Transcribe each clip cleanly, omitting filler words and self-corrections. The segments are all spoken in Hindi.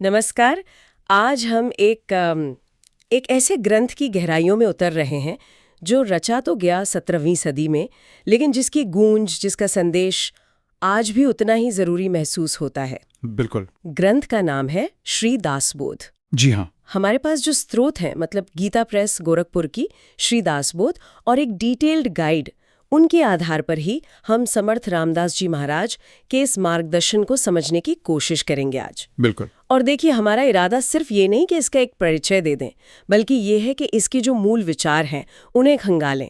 नमस्कार। आज हम एक ऐसे ग्रंथ की गहराइयों में उतर रहे हैं जो रचा तो गया 17वीं सदी में, लेकिन जिसकी गूंज, जिसका संदेश आज भी उतना ही जरूरी महसूस होता है। बिल्कुल। ग्रंथ का नाम है श्री दासबोध। जी हाँ। हमारे पास जो स्रोत हैं, मतलब गीता प्रेस गोरखपुर की श्री दासबोध और एक डिटेल्ड गाइड, उनके आधार पर ही हम समर्थ रामदास जी महाराज के इस मार्गदर्शन को समझने की कोशिश करेंगे आज। बिल्कुल। और देखिए, हमारा इरादा सिर्फ ये नहीं कि इसका एक परिचय दे दें, बल्कि ये है कि इसके जो मूल विचार हैं उन्हें खंगालें।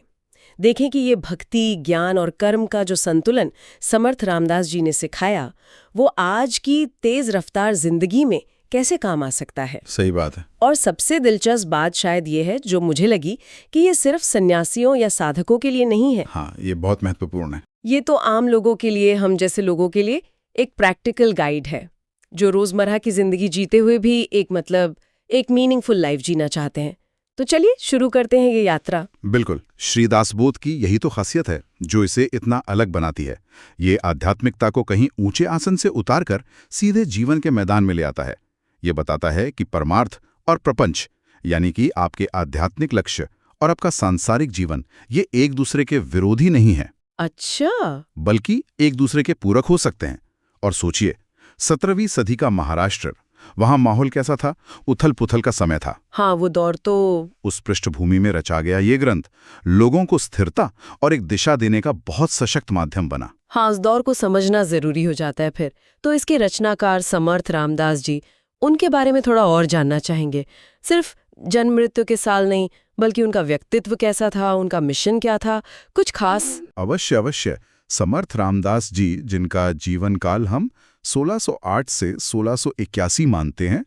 देखें कि ये भक्ति, ज्ञान और कर्म का जो संतुलन समर्थ रामदास जी ने सिखाया, वो आज की तेज रफ्तार जिंदगी में कैसे काम आ सकता है। सही बात है। और सबसे दिलचस्प बात शायद ये है, जो मुझे लगी, कि ये सिर्फ सन्यासियों या साधकों के लिए नहीं है। हाँ, ये बहुत महत्वपूर्ण है। ये तो आम लोगों के लिए, हम जैसे लोगों के लिए एक प्रैक्टिकल गाइड है, जो रोजमर्रा की जिंदगी जीते हुए भी एक मीनिंगफुल लाइफ जीना चाहते हैं। तो चलिए शुरू करते हैं ये यात्रा। बिल्कुल। श्री दासबोध की यही तो खासियत है जो इसे इतना अलग बनाती है। ये आध्यात्मिकता को कहीं ऊंचे आसन से उतारकर सीधे जीवन के मैदान में ले आता है। ये बताता है कि परमार्थ और प्रपंच, यानी कि आपके आध्यात्मिक लक्ष्य और आपका सांसारिक जीवन, ये एक दूसरे के विरोधी नहीं है। अच्छा। बल्कि एक दूसरे के पूरक हो सकते हैं। और सोचिए, 17वीं सदी का महाराष्ट्र, वहां माहौल कैसा था? उथल पुथल का समय था। हाँ, वो दौर तो। उस पृष्ठभूमि में रचा गया ये ग्रंथ लोगों को स्थिरता और एक दिशा देने का बहुत सशक्त माध्यम बना। हाँ, उस दौर को समझना जरूरी हो जाता है फिर। तो इसके रचनाकार समर्थ रामदास जी, उनके बारे में थोड़ा और जानना चाहेंगे। सिर्फ जन्म मृत्यु के साल नहीं, बल्कि उनका व्यक्तित्व कैसा था, उनका मिशन क्या था, कुछ खास। अवश्य अवश्य। समर्थ रामदास जी, जिनका जीवन काल हम 1608 से 1681 मानते हैं,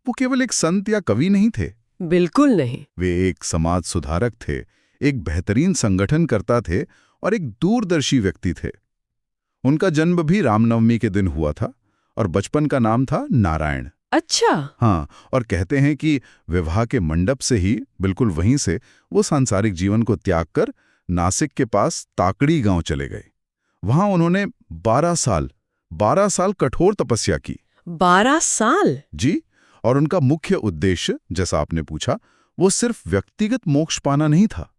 वो केवल एक संत या कवि नहीं थे। बिल्कुल नहीं। वे एक समाज सुधारक थे, एक बेहतरीन संगठनकर्ता थे और एक दूरदर्शी व्यक्ति थे। उनका जन्म भी रामनवमी के दिन हुआ था और बचपन का नाम था नारायण। अच्छा। हाँ, और कहते हैं कि विवाह के मंडप से ही, बिल्कुल वहीं से, वो सांसारिक जीवन को त्याग कर नासिक के पास ताकड़ी गांव चले गए। वहां उन्होंने 12 साल कठोर तपस्या की। 12 साल? जी। और उनका मुख्य उद्देश्य, जैसा आपने पूछा, वो सिर्फ व्यक्तिगत मोक्ष पाना नहीं था।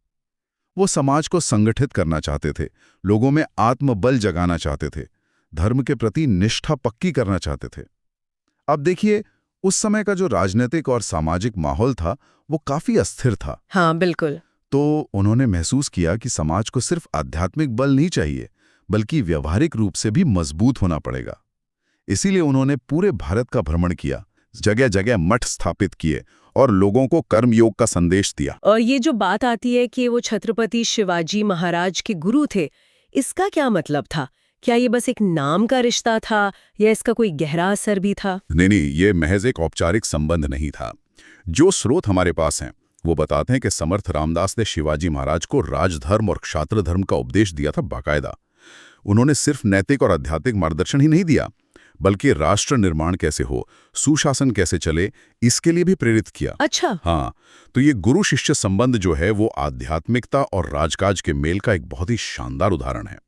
वो समाज को संगठित करना चाहते थे, लोगों में आत्मबल जगाना चाहते थे, धर्म के प्रति निष्ठा पक्की करना चाहते थे। अब देखिए, उस समय का जो राजनीतिक और सामाजिक माहौल था, वो काफी अस्थिर था। हाँ, बिल्कुल। तो उन्होंने महसूस किया कि समाज को सिर्फ आध्यात्मिक बल नहीं चाहिए, बल्कि व्यवहारिक रूप से भी मजबूत होना पड़ेगा। इसीलिए उन्होंने पूरे भारत का भ्रमण किया, जगह जगह मठ स्थापित किए और लोगों को कर्मयोग का संदेश दिया। और ये जो बात आती है कि वो छत्रपति शिवाजी महाराज के गुरु थे, इसका क्या मतलब था? क्या ये बस एक नाम का रिश्ता था या इसका कोई गहरा असर भी था? नहीं, ये महज एक औपचारिक संबंध नहीं था। जो स्रोत हमारे पास हैं, वो बताते हैं कि समर्थ रामदास ने शिवाजी महाराज को राजधर्म और क्षात्र धर्म का उपदेश दिया था बाकायदा। उन्होंने सिर्फ नैतिक और आध्यात्मिक मार्गदर्शन ही नहीं दिया, बल्कि राष्ट्र निर्माण कैसे हो, सुशासन कैसे चले, इसके लिए भी प्रेरित किया। अच्छा। हाँ, तो ये गुरु शिष्य संबंध जो है, वो आध्यात्मिकता और राजकाज के मेल का एक बहुत ही शानदार उदाहरण है।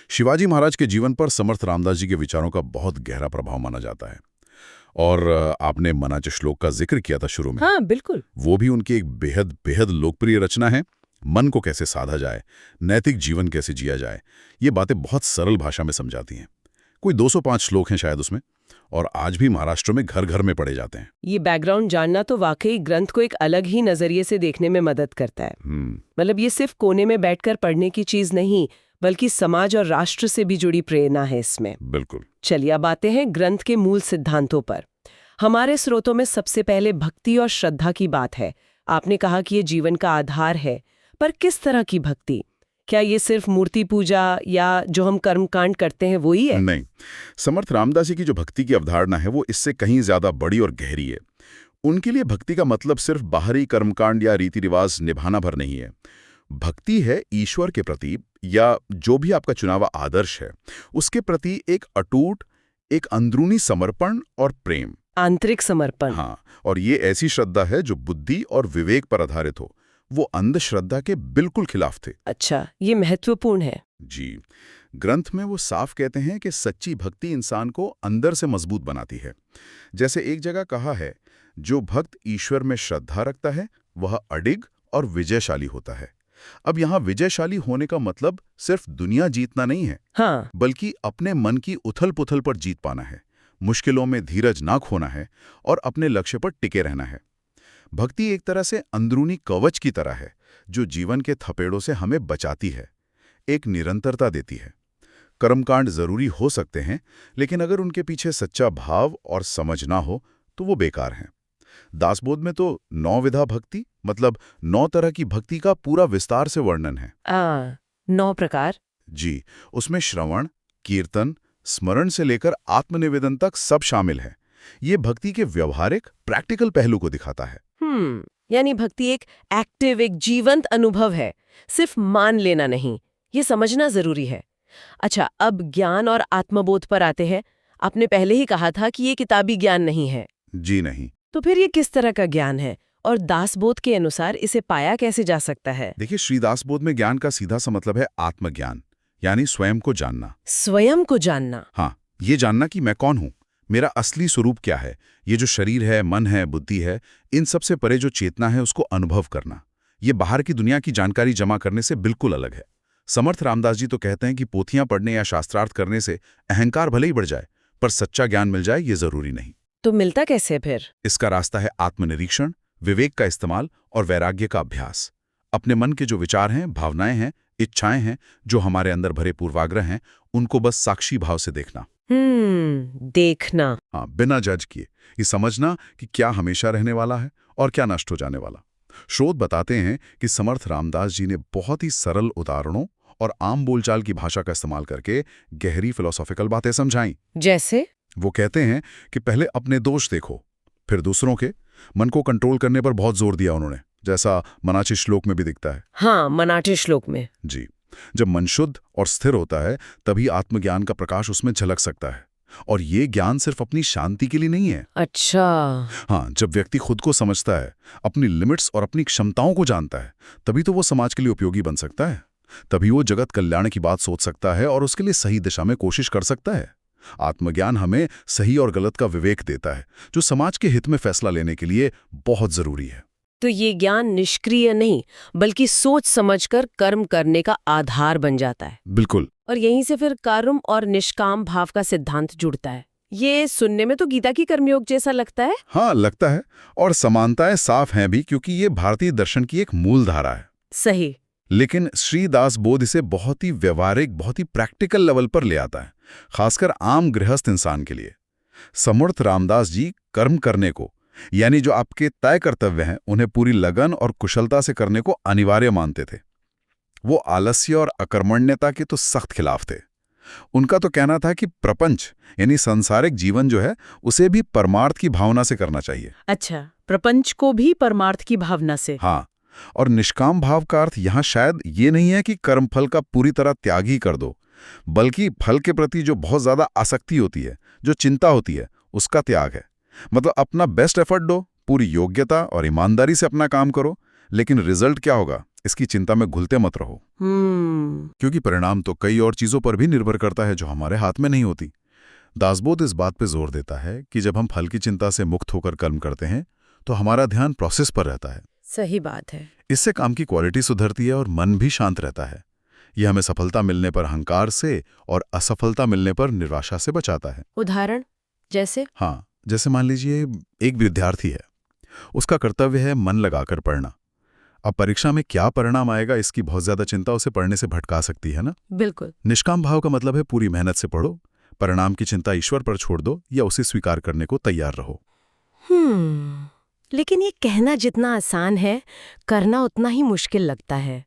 शिवाजी महाराज के जीवन पर समर्थ रामदास जी के विचारों का बहुत गहरा प्रभाव माना जाता है। और आपने मनाच श्लोक का जिक्र किया था शुरू में। हाँ, बिल्कुल। वो भी उनकी एक बेहद बेहद लोकप्रिय रचना है। मन को कैसे साधा जाए, नैतिक जीवन कैसे जिया जाए, ये बातें बहुत सरल भाषा में समझाती हैं। कोई 205 श्लोक हैं शायद उसमें, और आज भी महाराष्ट्र में घर घर में पढ़े जाते हैं। ये बैकग्राउंड जानना तो वाकई ग्रंथ को एक अलग ही नजरिए से देखने में मदद करता है। मतलब ये सिर्फ कोने में बैठकर पढ़ने की चीज नहीं, बल्कि समाज और राष्ट्र से भी जुड़ी प्रेरणा है इसमें। बिल्कुल। चलिए अब आते हैं ग्रंथ के मूल सिद्धांतों पर। हमारे स्रोतों में सबसे पहले भक्ति और श्रद्धा की बात है। आपने कहा कि ये जीवन का आधार है, पर किस तरह की भक्ति? क्या ये सिर्फ मूर्ति पूजा या जो हम कर्मकांड करते हैं वो ही है? नहीं, समर्थ रामदास जी की जो भक्ति की अवधारणा है, वो इससे कहीं ज्यादा बड़ी और गहरी है। उनके लिए भक्ति का मतलब सिर्फ बाहरी कर्मकांड या रीति रिवाज निभाना भर नहीं है। भक्ति है ईश्वर के प्रति, या जो भी आपका चुनावा आदर्श है, उसके प्रति एक अटूट, एक अंदरूनी समर्पण और प्रेम। आंतरिक समर्पण। हाँ, और ये ऐसी श्रद्धा है जो बुद्धि और विवेक पर आधारित हो। वो अंधश्रद्धा के बिल्कुल खिलाफ थे। अच्छा, ये महत्वपूर्ण है। जी। ग्रंथ में वो साफ कहते हैं कि सच्ची भक्ति इंसान को अंदर से मजबूत बनाती है। जैसे एक जगह कहा है, जो भक्त ईश्वर में श्रद्धा रखता है वह अडिग और विजयशाली होता है। अब यहाँ विजयशाली होने का मतलब सिर्फ दुनिया जीतना नहीं है, हाँ, बल्कि अपने मन की उथल-पुथल पर जीत पाना है, मुश्किलों में धीरज ना खोना है और अपने लक्ष्य पर टिके रहना है। भक्ति एक तरह से अंदरूनी कवच की तरह है, जो जीवन के थपेड़ों से हमें बचाती है, एक निरंतरता देती है। कर्मकांड जरूरी हो सकते हैं, लेकिन अगर उनके पीछे सच्चा भाव और समझ ना हो तो वो बेकार हैं। दासबोध में तो 9 विधा भक्ति, मतलब 9 तरह की भक्ति का पूरा विस्तार से वर्णन है। 9 प्रकार। जी, उसमें श्रवण, कीर्तन, स्मरण से लेकर आत्मनिवेदन तक सब शामिल है। ये भक्ति के व्यवहारिक, प्रैक्टिकल पहलू को दिखाता है। यानी भक्ति एक एक्टिव, एक जीवंत अनुभव है, सिर्फ मान लेना नहीं, ये समझना जरूरी है। अच्छा, अब ज्ञान और आत्मबोध पर आते हैं। आपने पहले ही कहा था कि ये किताबी ज्ञान नहीं है। जी नहीं। तो फिर ये किस तरह का ज्ञान है और दासबोध के अनुसार इसे पाया कैसे जा सकता है? देखिए, श्री दासबोध में ज्ञान का सीधा सा मतलब है आत्मज्ञान, यानी स्वयं को जानना। स्वयं को जानना? हाँ, ये जानना कि मैं कौन हूं, मेरा असली स्वरूप क्या है, ये जो शरीर है, मन है, बुद्धि है, इन सब से परे जो चेतना है उसको अनुभव करना। ये बाहर की दुनिया की जानकारी जमा करने से बिल्कुल अलग है। समर्थ रामदास जी तो कहते हैं कि पोथियां पढ़ने या शास्त्रार्थ करने से अहंकार भले ही बढ़ जाए, पर सच्चा ज्ञान मिल जाए ये जरूरी नहीं। तो मिलता कैसे फिर? इसका रास्ता है आत्मनिरीक्षण, विवेक का इस्तेमाल और वैराग्य का अभ्यास। अपने मन के जो विचार हैं, भावनाएं हैं, इच्छाएं हैं, जो हमारे अंदर भरे पूर्वाग्रह हैं, उनको बस साक्षी भाव से देखना। देखना। हाँ, बिना जज किए। ये समझना कि क्या हमेशा रहने वाला है और क्या नष्ट हो जाने वाला। शोध बताते हैं कि समर्थ रामदास जी ने बहुत ही सरल उदाहरणों और आम बोलचाल की भाषा का इस्तेमाल करके गहरी फिलोसॉफिकल बातें समझाई। जैसे? वो कहते हैं कि पहले अपने दोष देखो, फिर दूसरों के। मन को कंट्रोल करने पर बहुत जोर दिया उन्होंने, जैसा मनाची श्लोक में भी दिखता है। हाँ, मनाटी श्लोक में। जी, जब मन शुद्ध और स्थिर होता है तभी आत्मज्ञान का प्रकाश उसमें झलक सकता है। और ये ज्ञान सिर्फ अपनी शांति के लिए नहीं है। अच्छा। हाँ, जब व्यक्ति खुद को समझता है, अपनी लिमिट्स और अपनी क्षमताओं को जानता है, तभी तो वो समाज के लिए उपयोगी बन सकता है। तभी वो जगत कल्याण की बात सोच सकता है और उसके लिए सही दिशा में कोशिश कर सकता है। आत्मज्ञान हमें सही और गलत का विवेक देता है, जो समाज के हित में फैसला लेने के लिए बहुत जरूरी है। तो ये ज्ञान निष्क्रिय नहीं, बल्कि सोच समझकर कर्म करने का आधार बन जाता है। बिल्कुल। और यहीं से फिर कर्म और निष्काम भाव का सिद्धांत जुड़ता है। ये सुनने में तो गीता की कर्मयोग जैसा लगता है। हाँ, लगता है, और समानताएं साफ हैं भी, क्योंकि ये भारतीय दर्शन की एक मूल धारा है। सही। लेकिन श्री दासबोध इसे बहुत ही व्यवहारिक, बहुत ही प्रैक्टिकल लेवल पर ले आता है, खासकर आम गृहस्थ इंसान के लिए। समर्थ रामदास जी कर्म करने को, यानी जो आपके तय कर्तव्य हैं, उन्हें पूरी लगन और कुशलता से करने को अनिवार्य मानते थे। वो आलस्य और अकर्मण्यता के तो सख्त खिलाफ थे। उनका तो कहना था कि प्रपंच यानी सांसारिक जीवन जो है उसे भी परमार्थ की भावना से करना चाहिए। अच्छा, प्रपंच को भी परमार्थ की भावना से। हाँ, और निष्काम भाव का अर्थ यहाँ शायद ये नहीं है कि कर्मफल का पूरी तरह त्याग ही कर दो, बल्कि फल के प्रति जो बहुत ज्यादा आसक्ति होती है, जो चिंता होती है, उसका त्याग है। मतलब अपना बेस्ट एफर्ट दो, पूरी योग्यता और ईमानदारी से अपना काम करो, लेकिन रिजल्ट क्या होगा इसकी चिंता में घुलते मत रहो। क्योंकि परिणाम तो कई और चीजों पर भी निर्भर करता है जो हमारे हाथ में नहीं होती। दासबोध इस बात पर जोर देता है कि जब हम फल की चिंता से मुक्त होकर कर्म करते हैं तो हमारा ध्यान प्रोसेस पर रहता है। सही बात है। इससे काम की क्वालिटी सुधरती है और मन भी शांत रहता है। यह हमें सफलता मिलने पर अहंकार से और असफलता मिलने पर निराशा से बचाता है। उदाहरण जैसे? हाँ, जैसे मान लीजिए एक विद्यार्थी है, उसका कर्तव्य है मन लगाकर पढ़ना। अब परीक्षा में क्या परिणाम आएगा इसकी बहुत ज्यादा चिंता उसे पढ़ने से भटका सकती है ना। बिल्कुल। निष्काम भाव का मतलब है पूरी मेहनत से पढ़ो, परिणाम की चिंता ईश्वर पर छोड़ दो या उसे स्वीकार करने को तैयार रहो। लेकिन ये कहना जितना आसान है, करना उतना ही मुश्किल लगता है।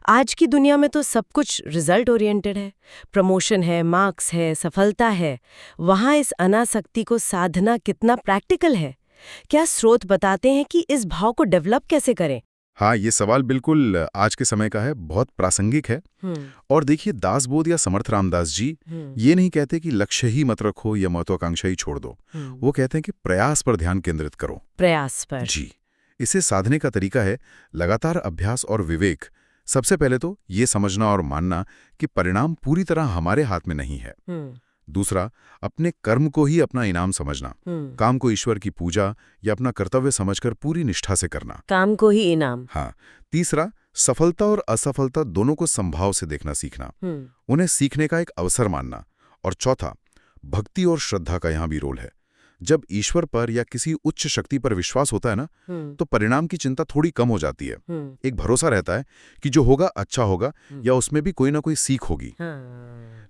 आज की दुनिया में तो सब कुछ रिजल्ट ओरिएंटेड है, प्रमोशन है, मार्क्स है, सफलता है। वहाँ इस अनासक्ति को साधना कितना प्रैक्टिकल है? क्या स्रोत बताते हैं कि इस भाव को डेवलप कैसे करें? हाँ, ये सवाल बिल्कुल आज के समय का है, बहुत प्रासंगिक है। और देखिए, दासबोध या समर्थ रामदास जी ये नहीं कहते कि लक्ष्य ही मत रखो या महत्वाकांक्षा ही छोड़ दो। वो कहते हैं कि प्रयास पर ध्यान केंद्रित करो। प्रयास पर? जी। इसे साधने का तरीका है लगातार अभ्यास और विवेक, सबसे पहले तो ये समझना और मानना कि परिणाम पूरी तरह हमारे हाथ में नहीं है। दूसरा, अपने कर्म को ही अपना इनाम समझना, काम को ईश्वर की पूजा या अपना कर्तव्य समझकर पूरी निष्ठा से करना। काम को ही इनाम। हाँ। तीसरा, सफलता और असफलता दोनों को संभाव से देखना सीखना, उन्हें सीखने का एक अवसर मानना। और चौथा, भक्ति और श्रद्धा का यहाँ भी रोल है। जब ईश्वर पर या किसी उच्च शक्ति पर विश्वास होता है ना, तो परिणाम की चिंता थोड़ी कम हो जाती है। एक भरोसा रहता है कि जो होगा अच्छा होगा या उसमें भी कोई ना कोई सीख होगी।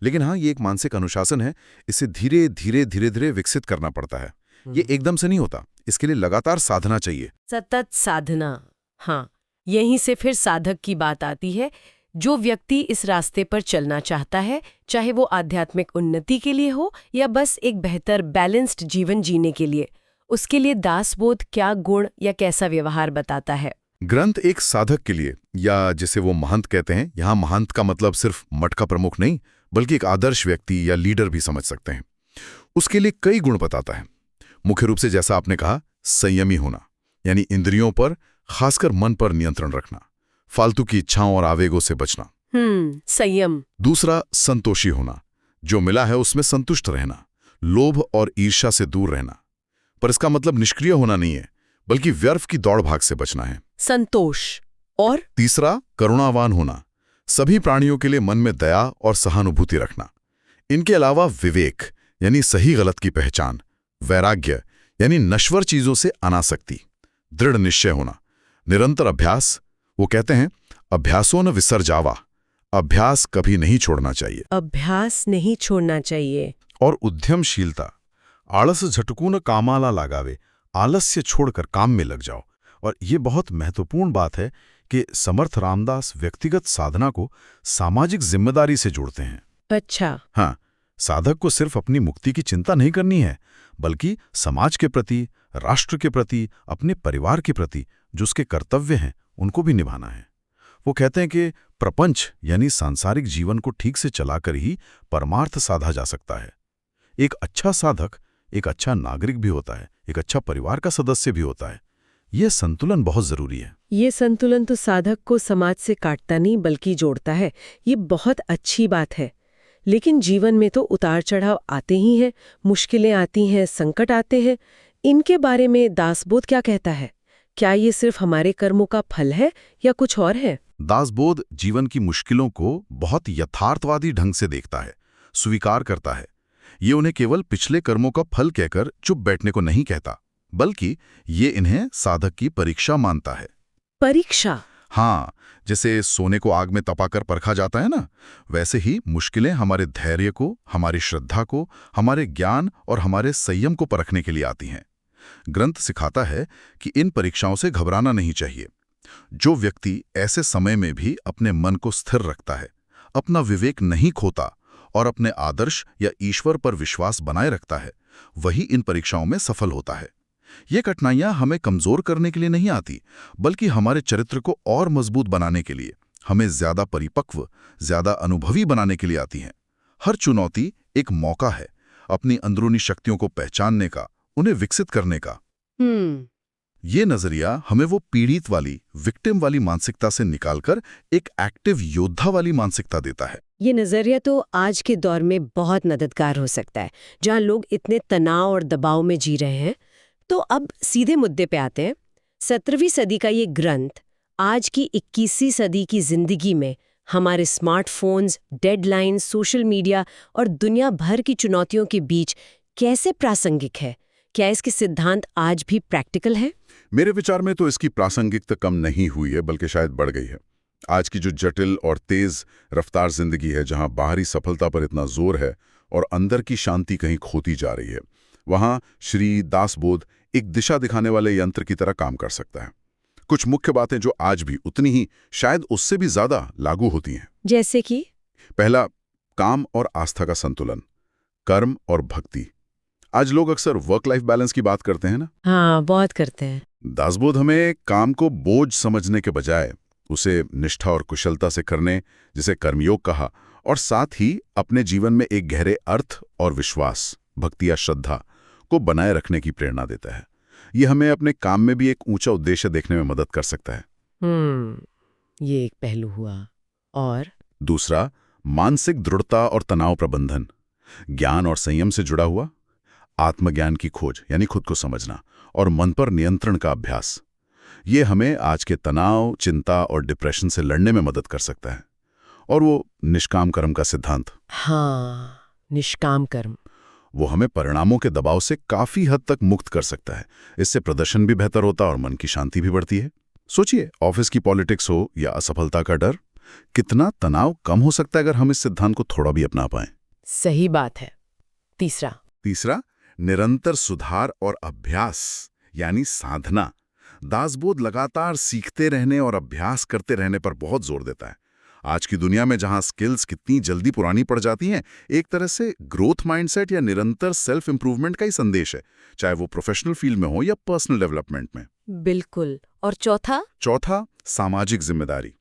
लेकिन हाँ, ये एक मानसिक अनुशासन है, इसे धीरे धीरे धीरे धीरे विकसित करना पड़ता है। ये एकदम से नहीं होता, इसके लिए लगातार साधना चाहिए। सतत साधना। हाँ, यहीं से फिर साधक की बात आती है। जो व्यक्ति इस रास्ते पर चलना चाहता है, चाहे वो आध्यात्मिक उन्नति के लिए हो या बस एक बेहतर बैलेंस्ड जीवन जीने के लिए, उसके लिए दासबोध क्या गुण या कैसा व्यवहार बताता है? ग्रंथ एक साधक के लिए, या जिसे वो महंत कहते हैं, यहाँ महंत का मतलब सिर्फ मठ का प्रमुख नहीं, बल्कि एक आदर्श व्यक्ति या लीडर भी समझ सकते हैं, उसके लिए कई गुण बताता है। मुख्य रूप से जैसा आपने कहा, संयमी होना, यानी इंद्रियों पर, खासकर मन पर नियंत्रण रखना, फालतू की इच्छाओं और आवेगों से बचना। संयम। दूसरा, संतोषी होना, जो मिला है उसमें संतुष्ट रहना, लोभ और ईर्ष्या से दूर रहना। पर इसका मतलब निष्क्रिय होना नहीं है, बल्कि व्यर्थ की दौड़ भाग से बचना है। संतोष। और तीसरा, करुणावान होना, सभी प्राणियों के लिए मन में दया और सहानुभूति रखना। इनके अलावा विवेक, यानी सही गलत की पहचान, वैराग्य, यानी नश्वर चीजों से अनासक्ति, दृढ़ निश्चय होना, निरंतर अभ्यास। वो कहते हैं, अभ्यासो न विसर्जावा, अभ्यास कभी नहीं छोड़ना चाहिए। अभ्यास नहीं छोड़ना चाहिए। और उद्यमशीलता, आलस झटकू न कामाला लगावे, आलस्य छोड़कर काम में लग जाओ। और ये बहुत महत्वपूर्ण बात है कि समर्थ रामदास व्यक्तिगत साधना को सामाजिक जिम्मेदारी से जोड़ते हैं। अच्छा। हाँ, साधक को सिर्फ अपनी मुक्ति की चिंता नहीं करनी है, बल्कि समाज के प्रति, राष्ट्र के प्रति, अपने परिवार के प्रति जो उसके कर्तव्य हैं उनको भी निभाना है। वो कहते हैं कि प्रपंच यानी सांसारिक जीवन को ठीक से चलाकर ही परमार्थ साधा जा सकता है। एक अच्छा साधक एक अच्छा नागरिक भी होता है, एक अच्छा परिवार का सदस्य भी होता है। ये संतुलन बहुत जरूरी है। ये संतुलन तो साधक को समाज से काटता नहीं बल्कि जोड़ता है। ये बहुत अच्छी बात है। लेकिन जीवन में तो उतार चढ़ाव आते ही हैं, मुश्किलें आती हैं, संकट आते हैं। इनके बारे में दासबोध क्या कहता है? क्या ये सिर्फ हमारे कर्मों का फल है या कुछ और है? दासबोध जीवन की मुश्किलों को बहुत यथार्थवादी ढंग से देखता है, स्वीकार करता है। ये उन्हें केवल पिछले कर्मों का फल कहकर चुप बैठने को नहीं कहता, बल्कि ये इन्हें साधक की परीक्षा मानता है। परीक्षा? हाँ, जैसे सोने को आग में तपाकर परखा जाता है ना, वैसे ही मुश्किलें हमारे धैर्य को, हमारी श्रद्धा को, हमारे ज्ञान और हमारे संयम को परखने के लिए आती हैं। ग्रंथ सिखाता है कि इन परीक्षाओं से घबराना नहीं चाहिए। जो व्यक्ति ऐसे समय में भी अपने मन को स्थिर रखता है, अपना विवेक नहीं खोता और अपने आदर्श या ईश्वर पर विश्वास बनाए रखता है, वही इन परीक्षाओं में सफल होता है। ये कठिनाइयां हमें कमजोर करने के लिए नहीं आती, बल्कि हमारे चरित्र को और मजबूत बनाने के लिए, हमें ज्यादा परिपक्व, ज्यादा अनुभवी बनाने के लिए आती हैं। हर चुनौती एक मौका है अपनी अंदरूनी शक्तियों को पहचानने का, उन्हें विकसित करने का। ये नजरिया हमें वो पीड़ित वाली, विक्टिम वाली मानसिकता से निकालकर एक एक्टिव योद्धा वाली मानसिकता देता है। ये नजरिया तो आज के दौर में बहुत मददगार हो सकता है, जहां लोग इतने तनाव और दबाव में जी रहे हैं। तो अब सीधे मुद्दे पे आते हैं। 17वीं सदी का ये ग्रंथ आज की 21वीं सदी की जिंदगी में हमारे स्मार्टफोन्स, डेडलाइंस, सोशल मीडिया और दुनिया भर की चुनौतियों के बीच कैसे प्रासंगिक है? क्या इसके सिद्धांत आज भी प्रैक्टिकल है? मेरे विचार में तो इसकी प्रासंगिकता कम नहीं हुई है, बल्कि शायद बढ़ गई है। आज की जो जटिल और तेज रफ्तार जिंदगी है, जहां बाहरी सफलता पर इतना जोर है और अंदर की शांति कहीं खोती जा रही है, वहां श्री दासबोध एक दिशा दिखाने वाले यंत्र की तरह काम कर सकता है। कुछ मुख्य बातें जो आज भी उतनी ही, शायद उससे भी ज्यादा लागू होती हैं। जैसे कि? पहला, काम और आस्था का संतुलन, कर्म और भक्ति। आज लोग अक्सर वर्क लाइफ बैलेंस की बात करते हैं ना? हाँ, बहुत करते हैं। दासबोध हमें काम को बोझ समझने के बजाय उसे निष्ठा और कुशलता से करने, जिसे कर्मयोग कहा, और साथ ही अपने जीवन में एक गहरे अर्थ और विश्वास, भक्ति या श्रद्धा को बनाए रखने की प्रेरणा देता है। ये हमें अपने काम में भी एक ऊंचा उद्देश्य देखने में मदद कर सकता है। ये एक पहलू हुआ। और दूसरा, मानसिक दृढ़ता और तनाव प्रबंधन, ज्ञान और संयम से जुड़ा हुआ। आत्मज्ञान की खोज यानी खुद को समझना और मन पर नियंत्रण का अभ्यास, ये हमें आज के तनाव, चिंता और डिप्रेशन से लड़ने में मदद कर सकता है। और वो निष्काम कर्म का सिद्धांत, हाँ, निष्काम कर्म, वो हमें परिणामों के दबाव से काफी हद तक मुक्त कर सकता है। इससे प्रदर्शन भी बेहतर होता है और मन की शांति भी बढ़ती है। सोचिए, ऑफिस की पॉलिटिक्स हो या असफलता का डर, कितना तनाव कम हो सकता है अगर हम इस सिद्धांत को थोड़ा भी अपना पाएं। सही बात है। तीसरा, निरंतर सुधार और अभ्यास यानी साधना। दासबोध लगातार सीखते रहने और अभ्यास करते रहने पर बहुत जोर देता है। आज की दुनिया में जहां स्किल्स कितनी जल्दी पुरानी पड़ जाती हैं, एक तरह से ग्रोथ माइंडसेट या निरंतर सेल्फ इंप्रूवमेंट का ही संदेश है, चाहे वो प्रोफेशनल फील्ड में हो या पर्सनल डेवलपमेंट में। बिल्कुल। और चौथा, सामाजिक जिम्मेदारी।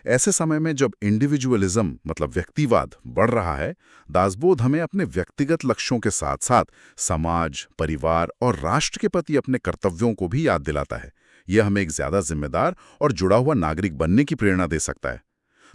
ऐसे समय में जब इंडिविजुअलिज्म मतलब व्यक्तिवाद बढ़ रहा है, दासबोध हमें अपने व्यक्तिगत लक्ष्यों के साथ साथ समाज, परिवार और राष्ट्र के प्रति अपने कर्तव्यों को भी याद दिलाता है। यह हमें एक ज्यादा जिम्मेदार और जुड़ा हुआ नागरिक बनने की प्रेरणा दे सकता है।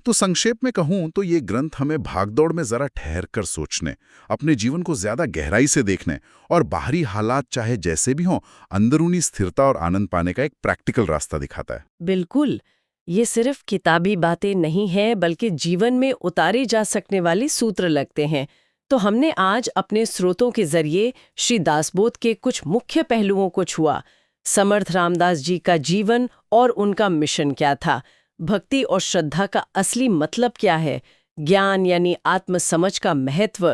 तो संक्षेप में कहूं तो ये ग्रंथ हमें भागदौड़ में जरा ठहर कर सोचने, अपने जीवन को ज्यादा गहराई से देखने और बाहरी हालात चाहे जैसे भी हों, अंदरूनी स्थिरता और आनंद पाने का एक प्रैक्टिकल रास्ता दिखाता है। बिल्कुल, ये सिर्फ किताबी बातें नहीं हैं, बल्कि जीवन में उतारे जा सकने वाले सूत्र लगते हैं। तो हमने आज अपने स्रोतों के जरिए श्री दासबोध के कुछ मुख्य पहलुओं को छुआ। समर्थ रामदास जी का जीवन और उनका मिशन क्या था, भक्ति और श्रद्धा का असली मतलब क्या है, ज्ञान यानी आत्मसमझ का महत्व,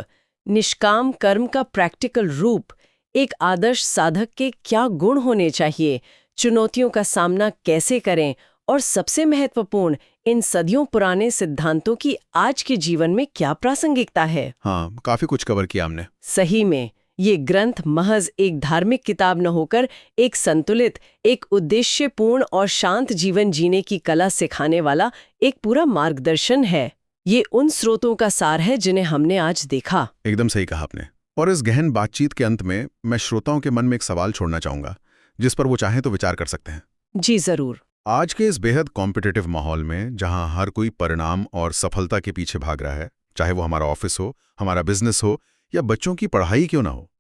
निष्काम कर्म का प्रैक्टिकल रूप, एक आदर्श साधक के क्या गुण होने चाहिए, चुनौतियों का सामना कैसे करें, और सबसे महत्वपूर्ण, इन सदियों पुराने सिद्धांतों की आज के जीवन में क्या प्रासंगिकता है। हाँ, काफी कुछ कवर किया हमने। सही में ये ग्रंथ महज एक धार्मिक किताब न होकर एक संतुलित, एक उद्देश्यपूर्ण और शांत जीवन जीने की कला सिखाने वाला एक पूरा मार्गदर्शन है। ये उन स्रोतों का सार है जिन्हें हमने आज देखा। एकदम सही कहा आपने। और इस गहन बातचीत के अंत में मैं श्रोताओं के मन में एक सवाल छोड़ना चाहूंगा, जिस पर वो चाहें तो विचार कर सकते हैं। जी जरूर। आज के इस बेहद कॉम्पिटिटिव माहौल में, जहां हर कोई परिणाम और सफलता के पीछे भाग रहा है, चाहे वो हमारा ऑफिस हो, हमारा बिजनेस हो या बच्चों की पढ़ाई क्यों ना हो,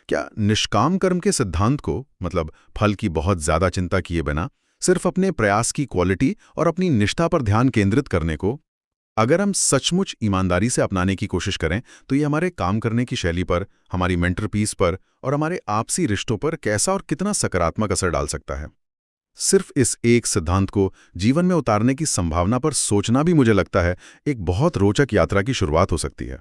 क्या निष्काम कर्म के सिद्धांत को, मतलब फल की बहुत ज्यादा चिंता किए बिना सिर्फ अपने प्रयास की क्वालिटी और अपनी निष्ठा पर ध्यान केंद्रित करने को, अगर हम सचमुच ईमानदारी से अपनाने की कोशिश करें, तो ये हमारे काम करने की शैली पर, हमारी मेंटर पीस पर और हमारे आपसी रिश्तों पर कैसा और कितना सकारात्मक असर डाल सकता है। सिर्फ इस एक सिद्धांत को जीवन में उतारने की संभावना पर सोचना भी मुझे लगता है एक बहुत रोचक यात्रा की शुरुआत हो सकती है।